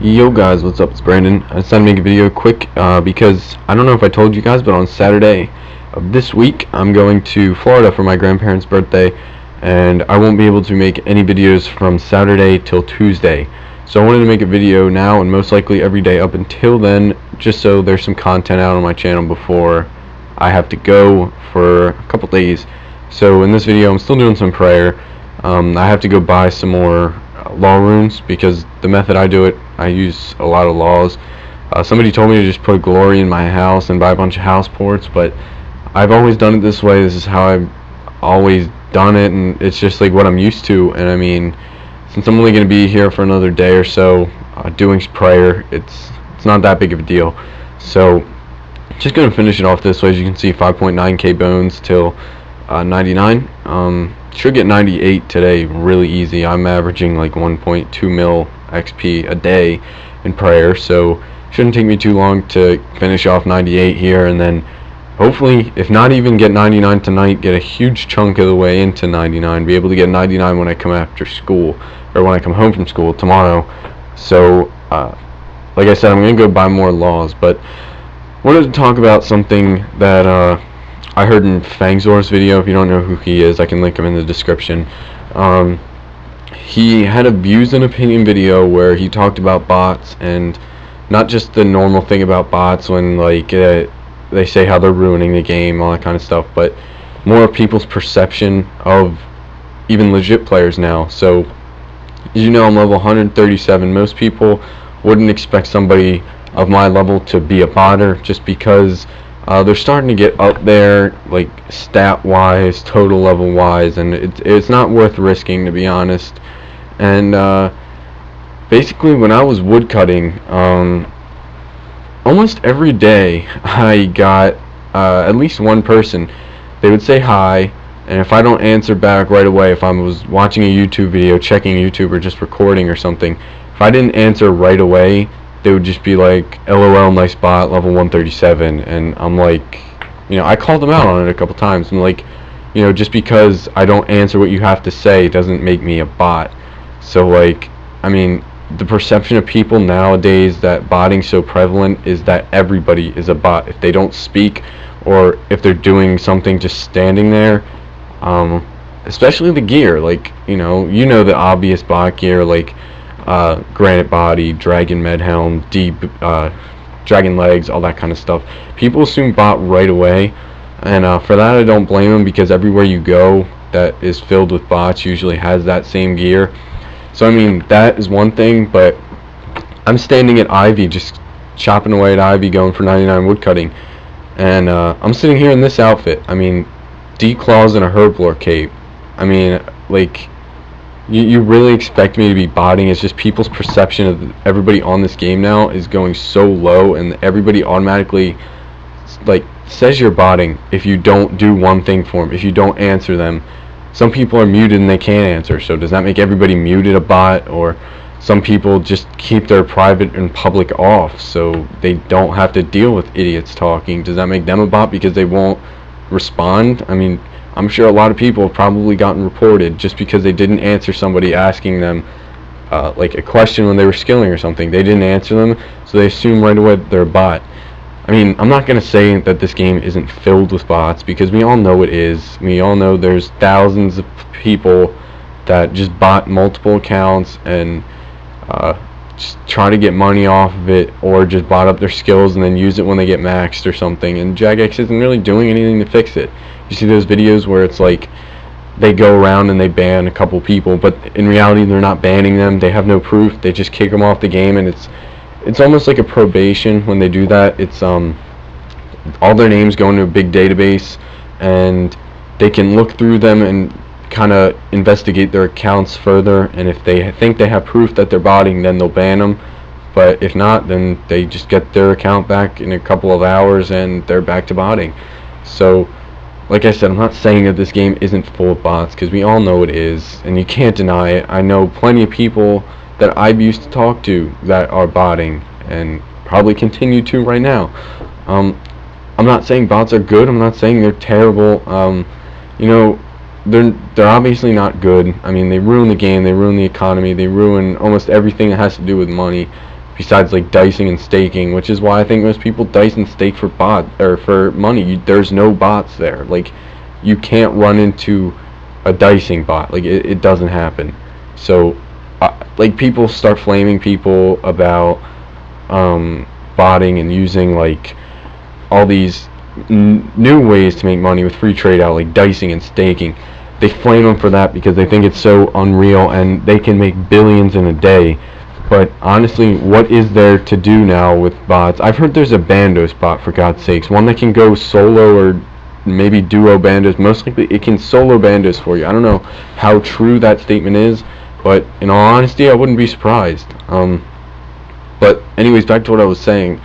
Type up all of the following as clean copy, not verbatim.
Yo guys, what's up? It's Brandon. I decided to make a video quick because I don't know if I told you guys, but on Saturday of this week I'm going to Florida for my grandparents' birthday, and I won't be able to make any videos from Saturday till Tuesday. So I wanted to make a video now and most likely every day up until then, just so there's some content out on my channel before I have to go for a couple days. So in this video I'm still doing some prayer. I have to go buy some more law runes because the method I do it, I use a lot of laws. Somebody told me to just put glory in my house and buy a bunch of house ports, but I've always done it this way. This is how I've always done it, and it's just like what I'm used to. And I mean, since I'm only going to be here for another day or so doing prayer, it's not that big of a deal. So just going to finish it off this way. As you can see, 5.9k bones till 99. Should get 98 today really easy. I'm averaging like 1.2 mil XP a day in prayer, so shouldn't take me too long to finish off 98 here, and then hopefully, if not even get 99 tonight, get a huge chunk of the way into 99, be able to get 99 when I come after school, or when I come home from school tomorrow. So like I said, I'm gonna go buy more laws, but wanted to talk about something that I heard in Fangzor's video. If you don't know who he is, I can link him in the description. He had a views and opinion video where he talked about bots, and not just the normal thing about bots when like they say how they're ruining the game, all that kind of stuff, but more people's perception of even legit players now. So, you know, I'm level 137. Most people wouldn't expect somebody of my level to be a botter, just because they're starting to get up there, like stat wise, total level wise, and it's not worth risking, to be honest. And basically, when I was woodcutting, almost every day I got at least one person. They would say hi, and if I don't answer back right away, if I was watching a YouTube video, checking YouTube, or just recording or something, if I didn't answer right away, they would just be like, LOL, nice bot, level 137. And I'm like, you know, I called them out on it a couple times. I'm like, you know, just because I don't answer what you have to say doesn't make me a bot. So like, I mean, the perception of people nowadays that botting's so prevalent is that everybody is a bot if they don't speak, or if they're doing something just standing there. Especially the gear, like, you know the obvious bot gear, like granite body, dragon med helm, deep dragon legs, all that kind of stuff. People assume bot right away, and for that I don't blame them, because everywhere you go that is filled with bots usually has that same gear. So I mean, that is one thing, but I'm standing at Ivy, just chopping away at Ivy, going for 99 woodcutting, and I'm sitting here in this outfit. I mean, D-claws and a herblore cape. I mean, like, you really expect me to be botting? It's just people's perception of everybody on this game now is going so low, and everybody automatically like says you're botting if you don't do one thing for them, if you don't answer them. Some people are muted and they can't answer, so does that make everybody muted a bot? Or some people just keep their private and public off so they don't have to deal with idiots talking. Does that make them a bot because they won't respond? I mean, I'm sure a lot of people have probably gotten reported just because they didn't answer somebody asking them like a question when they were skilling or something. They didn't answer them, so they assume right away they're a bot. I mean, I'm not going to say that this game isn't filled with bots, because we all know it is. We all know there's thousands of people that just bot multiple accounts and just try to get money off of it, or just bot up their skills and then use it when they get maxed or something. And Jagex isn't really doing anything to fix it. You see those videos where it's like they go around and they ban a couple people, but in reality they're not banning them. They have no proof. They just kick them off the game, and it's almost like a probation when they do that. It's all their names go into a big database, and they can look through them and kind of investigate their accounts further, and if they think they have proof that they're botting, then they'll ban them. But if not, then they just get their account back in a couple of hours and they're back to botting. So like I said, I'm not saying that this game isn't full of bots, because we all know it is, and you can't deny it. I know plenty of people that I've used to talk to that are botting, and probably continue to right now. I'm not saying bots are good. I'm not saying they're terrible. You know, they're obviously not good. I mean, they ruin the game, they ruin the economy, they ruin almost everything that has to do with money. besides like dicing and staking, which is why I think most people dice and stake for for money. There's no bots there. Like, you can't run into a dicing bot. Like, it doesn't happen. So like, people start flaming people about botting and using like all these new ways to make money with free trade out, like dicing and staking. They flame them for that because they think it's so unreal and they can make billions in a day. But honestly, what is there to do now with bots? I've heard there's a bandos bot, for God's sakes, one that can go solo or maybe duo bandos. Most likely it can solo bandos for you. I don't know how true that statement is, but in all honesty, I wouldn't be surprised. But anyways, back to what I was saying.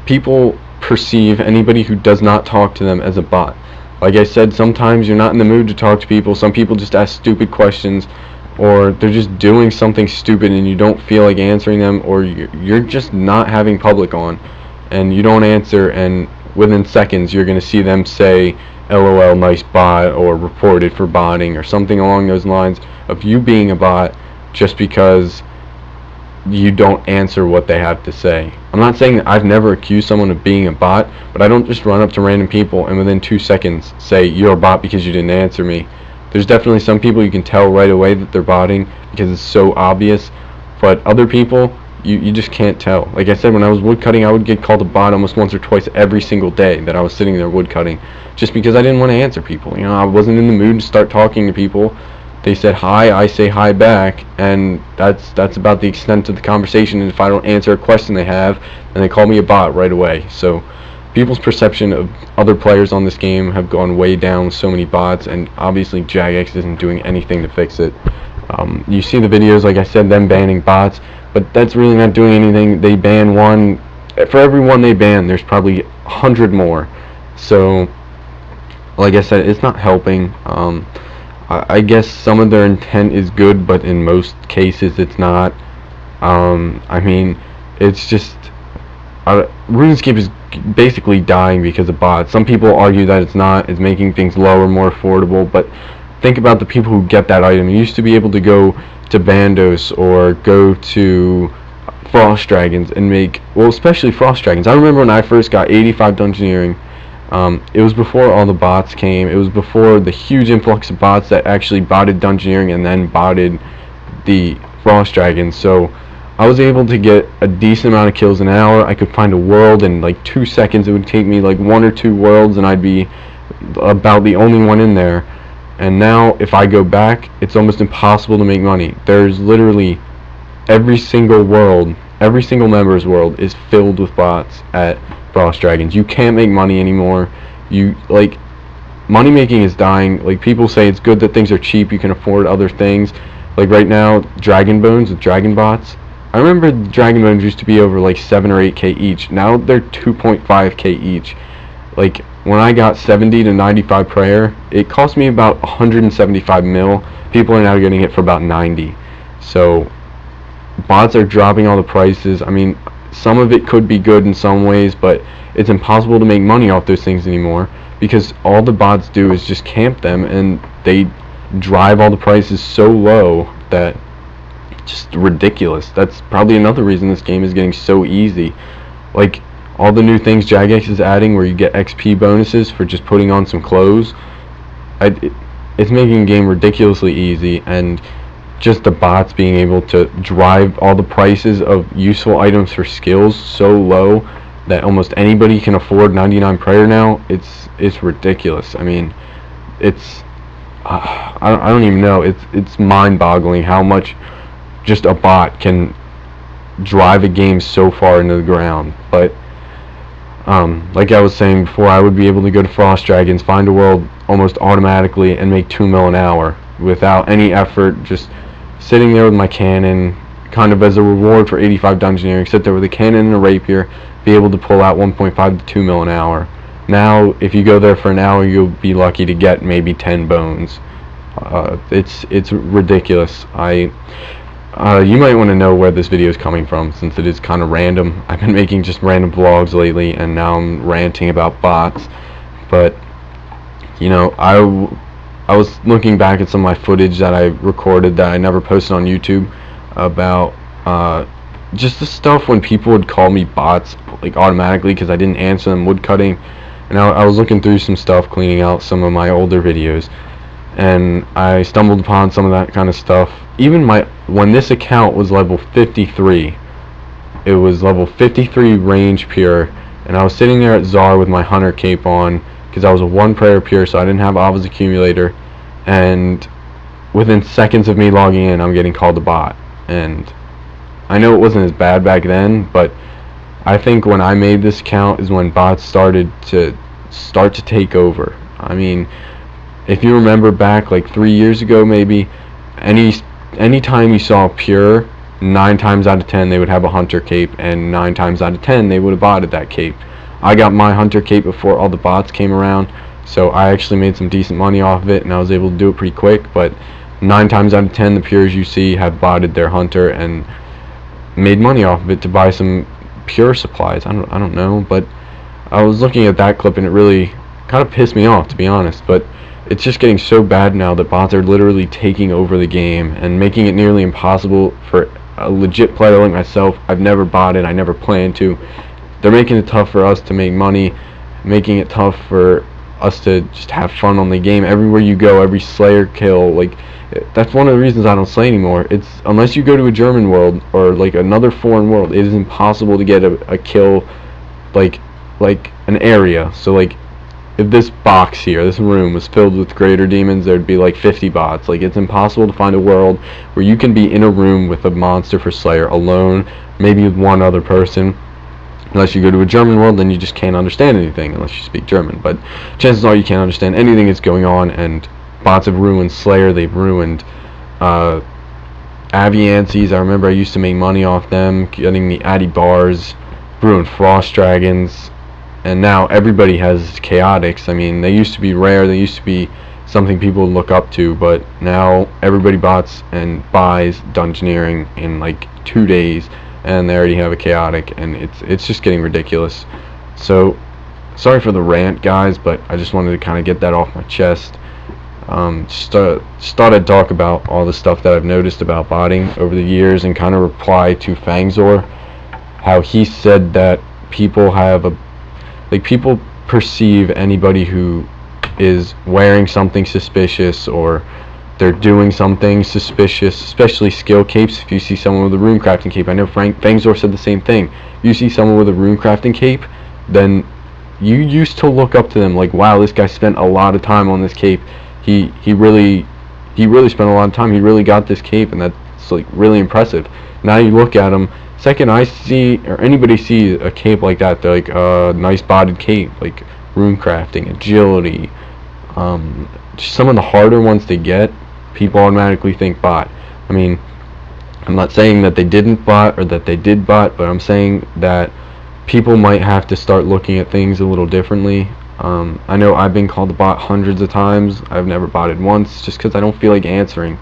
People perceive anybody who does not talk to them as a bot. Like I said, sometimes you're not in the mood to talk to people. Some people just ask stupid questions, or they're just doing something stupid and you don't feel like answering them, or you're just not having public on and you don't answer, and within seconds you're going to see them say LOL nice bot or reported for botting or something along those lines of you being a bot just because you don't answer what they have to say. I'm not saying that I've never accused someone of being a bot, but I don't just run up to random people and within 2 seconds say you're a bot because you didn't answer me. There's definitely some people you can tell right away that they're botting because it's so obvious, but other people, you just can't tell. Like I said, when I was woodcutting, I would get called a bot almost once or twice every single day that I was sitting there woodcutting, just because I didn't want to answer people. You know, I wasn't in the mood to start talking to people. They said hi, I say hi back, and that's about the extent of the conversation. And if I don't answer a question they have, then they call me a bot right away. So people's perception of other players on this game have gone way down with so many bots, and obviously Jagex isn't doing anything to fix it. You see the videos, like I said, them banning bots, but that's really not doing anything. They ban one. For every one they ban, there's probably 100 more. So, like I said, it's not helping. I guess some of their intent is good, but in most cases it's not. I mean, it's just... RuneScape is basically dying because of bots. Some people argue that it's not, it's making things lower, more affordable, but think about the people who get that item. You used to be able to go to Bandos or go to Frost Dragons and make, well, especially Frost Dragons. I remember when I first got 85 Dungeoneering, it was before all the bots came. It was before the huge influx of bots that actually botted Dungeoneering and then botted the Frost Dragons. So I was able to get a decent amount of kills an hour. I could find a world in like 2 seconds. It would take me like 1 or 2 worlds and I'd be about the only one in there. And now if I go back, it's almost impossible to make money. There's literally every single world, every single member's world is filled with bots at Frost Dragons. You can't make money anymore. Money making is dying. Like, people say it's good that things are cheap, you can afford other things. Like right now, Dragon Bones with Dragon Bots. I remember Dragon Bones used to be over like 7 or 8k each. Now they're 2.5k each. Like, when I got 70 to 95 prayer, it cost me about 175 mil. People are now getting it for about 90. So bots are dropping all the prices. I mean, some of it could be good in some ways, but it's impossible to make money off those things anymore because all the bots do is just camp them, and they drive all the prices so low that just ridiculous. That's probably another reason this game is getting so easy. Like, all the new things Jagex is adding where you get XP bonuses for just putting on some clothes, it's making the game ridiculously easy, and just the bots being able to drive all the prices of useful items for skills so low that almost anybody can afford 99 prayer now. It's ridiculous. I mean, it's I don't even know. It's mind-boggling how much just a bot can drive a game so far into the ground. But like I was saying before, I would be able to go to Frost Dragons, find a world almost automatically, and make 2 mil an hour without any effort, just sitting there with my cannon, kind of as a reward for 85 Dungeoneering. Sit there with a cannon and a rapier, be able to pull out 1.5 to 2 mil an hour. Now, if you go there for an hour, you'll be lucky to get maybe 10 bones. It's ridiculous. You might want to know where this video is coming from, since it is kind of random. I've been making just random vlogs lately, and now I'm ranting about bots. But, you know, I was looking back at some of my footage that I recorded that I never posted on YouTube about just the stuff when people would call me bots, like, automatically because I didn't answer them, woodcutting. And I was looking through some stuff, cleaning out some of my older videos, and I stumbled upon some of that kind of stuff. Even when this account was level 53, it was level 53 range pure, and I was sitting there at Zar with my hunter cape on because I was a 1 prayer pure, so I didn't have Ava's accumulator, and within seconds of me logging in, I'm getting called a bot. And I know it wasn't as bad back then, but I think when I made this account is when bots started to take over. I mean, if you remember back like 3 years ago, maybe, any time you saw pure, 9 times out of 10 they would have a hunter cape, and 9 times out of 10 they would have botted that cape. I got my hunter cape before all the bots came around, so I actually made some decent money off of it, and I was able to do it pretty quick. But 9 times out of 10 the pures you see have botted their hunter and made money off of it to buy some pure supplies. I don't know, but I was looking at that clip and it really kind of pissed me off, to be honest. But it's just getting so bad now that bots are literally taking over the game and making it nearly impossible for a legit player like myself. I've never botted, I never planned to. They're making it tough for us to make money, making it tough for us to just have fun on the game. Everywhere you go, every slayer kill, like, that's one of the reasons I don't slay anymore. It's unless you go to a German world or like another foreign world, it is impossible to get a kill like an area. So like, if this box here, this room was filled with greater demons, there'd be like 50 bots. Like, it's impossible to find a world where you can be in a room with a monster for slayer alone, maybe with one other person. Unless you go to a German world, then you just can't understand anything unless you speak German. But chances are you can't understand anything that's going on, and bots have ruined Slayer, they've ruined Aviancies. I remember I used to make money off them, getting the Addy bars, ruined Frost Dragons, and now everybody has Chaotix. I mean, they used to be rare, they used to be something people would look up to, but now everybody bots and buys Dungeoneering in like 2 days, and they already have a Chaotic, and it's just getting ridiculous. So, sorry for the rant, guys, but I just wanted to kind of get that off my chest. Just thought I'd talk about all the stuff that I've noticed about botting over the years, and kind of reply to Fangzor, how he said that people people perceive anybody who is wearing something suspicious or they're doing something suspicious, especially skill capes. If you see someone with a rune crafting cape, I know Fangzor said the same thing. If you see someone with a rune crafting cape, then you used to look up to them like, wow, this guy spent a lot of time on this cape. He really spent a lot of time. He really got this cape, and that's like really impressive. Now you look at him. Second I see, or anybody sees a cape like that, they're like, nice botted cape, like rune crafting, agility, just some of the harder ones to get, people automatically think bot. I mean, I'm not saying that they didn't bot or that they did bot, but I'm saying that people might have to start looking at things a little differently. I know I've been called a bot hundreds of times. I've never botted once just because I don't feel like answering.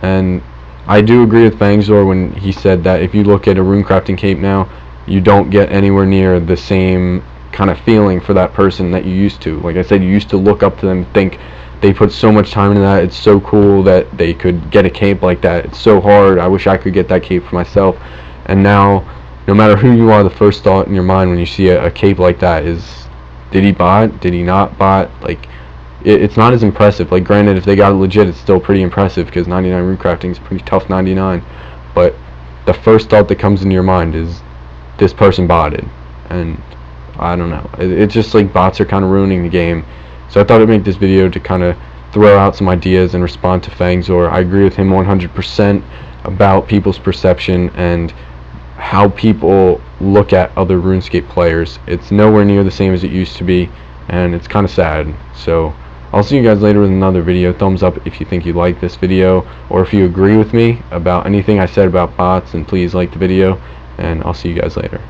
And I do agree with Fangzor when he said that if you look at a rune crafting cape now, you don't get anywhere near the same kind of feeling for that person that you used to. Like I said, you used to look up to them, think they put so much time into that, it's so cool that they could get a cape like that, it's so hard, I wish I could get that cape for myself. And now, no matter who you are, the first thought in your mind when you see a cape like that is, did he bot? Did he not bot? Like, it's not as impressive. Like, granted, if they got it legit, it's still pretty impressive because 99 rune crafting is pretty tough 99. But the first thought that comes into your mind is, this person botted. And I don't know. It's just like bots are kind of ruining the game. So I thought I'd make this video to kind of throw out some ideas and respond to Fangzor. I agree with him 100% about people's perception and how people look at other RuneScape players. It's nowhere near the same as it used to be, and it's kind of sad. So I'll see you guys later with another video. Thumbs up if you think you like this video, or if you agree with me about anything I said about bots, and please like the video, and I'll see you guys later.